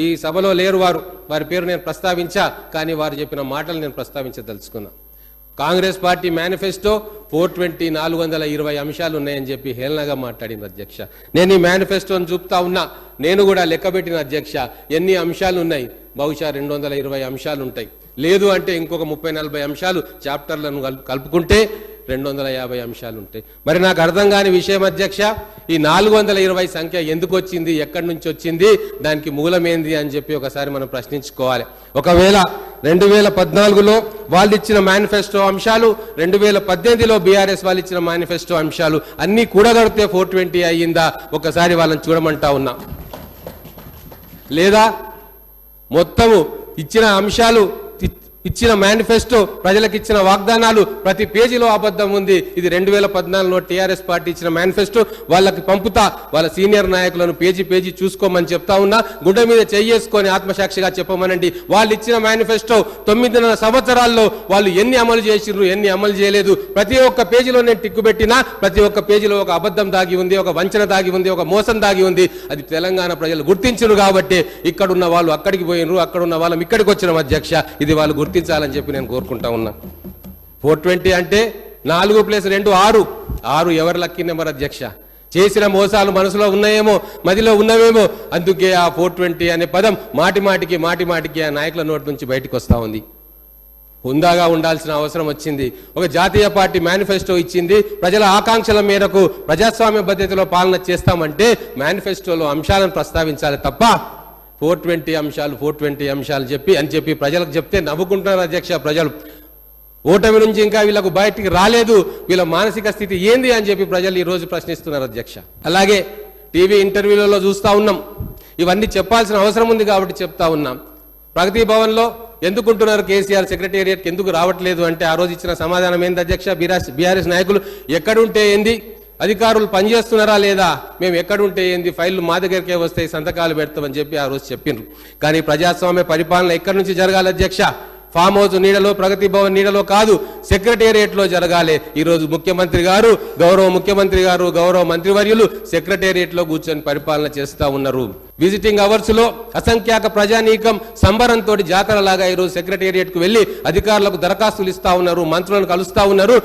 ఈ సభలో లేరు, వారి పేరు నేను ప్రస్తావించా, కానీ వారు చెప్పిన మాటలు నేను ప్రస్తావించదలుచుకున్నా. కాంగ్రెస్ పార్టీ మేనిఫెస్టో 420 420 అంశాలు ఉన్నాయని చెప్పి హేళనగా మాట్లాడింది అధ్యక్ష. నేను ఈ మేనిఫెస్టోని చూపుతా ఉన్నా, నేను కూడా లెక్కబెట్టిన అధ్యక్ష ఎన్ని అంశాలు ఉన్నాయి. బహుశా 220 అంశాలు ఉంటాయి. లేదు అంటే ఇంకొక 30-40 అంశాలు చాప్టర్లను కలుపుకుంటే 250 అంశాలు ఉంటాయి. మరి నాకు అర్థం కాని విషయం అధ్యక్ష, ఈ 420 సంఖ్య ఎందుకు వచ్చింది, ఎక్కడి నుంచి వచ్చింది, దానికి మూలమేంది అని చెప్పి ఒకసారి మనం ప్రశ్నించుకోవాలి. ఒకవేళ 2014లో వాళ్ళు ఇచ్చిన మేనిఫెస్టో అంశాలు, 2018లో బీఆర్ఎస్ వాళ్ళు ఇచ్చిన మేనిఫెస్టో అంశాలు అన్నీ కూడగడితే 420 అయ్యిందా ఒకసారి వాళ్ళని చూడమంటా ఉన్నా. లేదా మొత్తము ఇచ్చిన అంశాలు, ఇచ్చిన మేనిఫెస్టో, ప్రజలకు ఇచ్చిన వాగ్దానాలు ప్రతి పేజీలో అబద్ధం ఉంది. ఇది 2014లో టీఆర్ఎస్ పార్టీ ఇచ్చిన మేనిఫెస్టో. వాళ్ళకి పంపుతా, వాళ్ళ సీనియర్ నాయకులను పేజీ చూసుకోమని చెప్తా ఉన్నా. గుండె మీద చేసుకొని ఆత్మసాక్షిగా చెప్పమనండి. వాళ్ళు ఇచ్చిన మేనిఫెస్టో 9 సంవత్సరాల్లో వాళ్ళు ఎన్ని అమలు చేసిర్రు, ఎన్ని అమలు చేయలేదు. ప్రతి ఒక్క పేజీలో నేను టిక్కు పెట్టినా ప్రతి ఒక్క పేజీలో ఒక అబద్ధం దాగి ఉంది, ఒక వంచన దాగి ఉంది, ఒక మోసం దాగి ఉంది. అది తెలంగాణ ప్రజలు గుర్తించరు కాబట్టి ఇక్కడున్న వాళ్ళు అక్కడికి పోయినరు, అక్కడున్న వాళ్ళం ఇక్కడికి వచ్చిన అధ్యక్ష. ఇది వాళ్ళు గుర్తించాలని చెప్పి నేను కోరుకుంటా ఉన్నా. 420 అంటే 4 + 2 6. 6 ఎవరి లక్కీ నెంబర్ అధ్యక్ష? చేసిన మోసాలు మనసులో ఉన్నాయేమో, మదిలో ఉన్నవేమో, అందుకే ఆ 420 అనే పదం మాటిమాటికి ఆ నాయకుల నోటి నుంచి బయటకు వస్తూ ఉంది. హుందాగా ఉండాల్సిన అవసరం వచ్చింది. ఒక జాతీయ పార్టీ మేనిఫెస్టో ఇచ్చింది, ప్రజల ఆకాంక్షల మేరకు ప్రజాస్వామ్య పద్ధతిలో పాలన చేస్తామంటే మేనిఫెస్టోలో అంశాలను ప్రస్తావించాలి తప్ప 420 అంశాలు చెప్పి ప్రజలకు చెప్తే నవ్వుకుంటున్నారు అధ్యక్ష. ప్రజలు ఓటమి నుంచి ఇంకా వీళ్ళకు బయటికి రాలేదు, వీళ్ళ మానసిక స్థితి ఏంది అని చెప్పి ప్రజలు ఈరోజు ప్రశ్నిస్తున్నారు అధ్యక్ష. అలాగే టీవీ ఇంటర్వ్యూలలో చూస్తూ ఉన్నాం. ఇవన్నీ చెప్పాల్సిన అవసరం ఉంది కాబట్టి చెప్తా ఉన్నాం. ప్రగతి భవన్లో ఎందుకుంటున్నారు కేసీఆర్ సెక్రటేరియట్కి ఎందుకు రావట్లేదు అంటే ఆ రోజు ఇచ్చిన సమాధానం ఏంది అధ్యక్ష? బీఆర్ఎస్ నాయకులు ఎక్కడుంటే ఏంది, అధికారులు పనిచేస్తున్నారా లేదా, మేము ఎక్కడుంటే ఏంది, ఫైళ్లు మా దగ్గరికే వస్తాయి, సంతకాలు పెడతామని చెప్పి ఆ రోజు చెప్పిండ్రు. కానీ ప్రజాస్వామ్య పరిపాలన ఎక్కడి నుంచి జరగాలి అధ్యక్ష? ఫామ్ హౌస్ నీడలో, ప్రగతి భవన్ నీడలో కాదు, సెక్రటేరియట్లో జరగాలి. ఈరోజు ముఖ్యమంత్రి గారు, గౌరవ ముఖ్యమంత్రి గారు, గౌరవ మంత్రివర్యులు సెక్రటేరియట్లో కూర్చొని పరిపాలన చేస్తూ ఉన్నారు. విజిటింగ్ అవర్స్ లో అసంఖ్యాక ప్రజానీకం సంబరంతో జాతరలాగా ఈరోజు సెక్రటేరియట్కు వెళ్లి అధికారులకు దరఖాస్తులు ఇస్తా ఉన్నారు, మంత్రులను కలుస్తా ఉన్నారు.